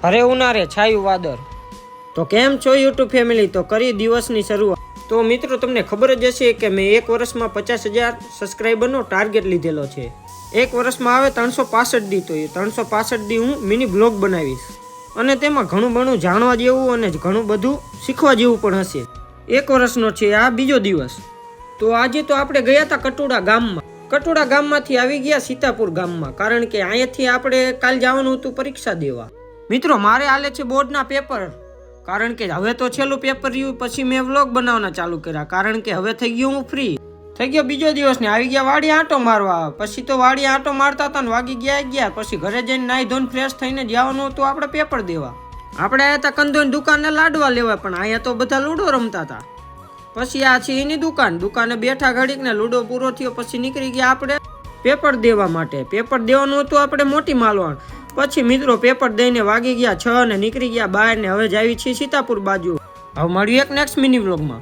હરે ઉનારે છાયું વાદળ। તો કેમ છો યુટ્યુબ ફેમિલી? તો કરી દિવસની શરૂઆત। તો મિત્રો તમને ખબર જ હશે કે મેં એક વર્ષમાં 50,000 સબસ્ક્રાઈબરનો ટાર્ગેટ લીધેલો છે। એક વર્ષમાં આવે 365 દી, તો એ 365 દી હું મિની બ્લોગ બનાવીશ અને તેમાં ઘણું બધું જાણવા જેવું અને ઘણું બધું શીખવા જેવું પણ હશે। એક વર્ષનો છે આ બીજો દિવસ। તો આજે તો આપણે ગયા હતા કટોડા ગામમાં। કટોડા ગામમાંથી આવી ગયા સીતાપુર ગામમાં, કારણ કે અહીંયાથી આપણે કાલ જવાનું હતું પરીક્ષા દેવા। મિત્રો મારે હાલે છે બોર્ડના પેપર, કારણ કે હવે તો છેલ્લું પેપર રહ્યું, પછી મેં વ્લોગ બનાવવાના ચાલુ કર્યા, કારણ કે હવે થઈ ગયો હું ફ્રી। થઈ ગયો બીજો દિવસ ને આવી ગયા વાડી આંટો મારવા। પછી તો વાડી આંટો મારતા હતા ને વાગી ગયા 11। પછી ઘરે જઈને નાહી ધોઈને ફ્રેશ થઈને જવાનું હતું આપણે પેપર દેવા। આપણે આવ્યા હતા કંદોની દુકાને લાડવા લેવા, પણ અહીંયા તો બધા લૂડો રમતા હતા। પછી આ છે એની દુકાને બેઠા ઘડીક ને લૂડો પૂરો થયો, પછી નીકળી ગયા આપણે પેપર દેવા માટે। પેપર દેવાનું હતું આપણે મોટી માલવાણ। પછી મિત્રો પેપર દઈને વાગી ગયા 6 ને નીકળી ગયા બહાર ને હવે જાવી છીએ સીતાપુર બાજુ। હવે મળ્યું એક નેક્સ્ટ મિની વ્લોગમાં।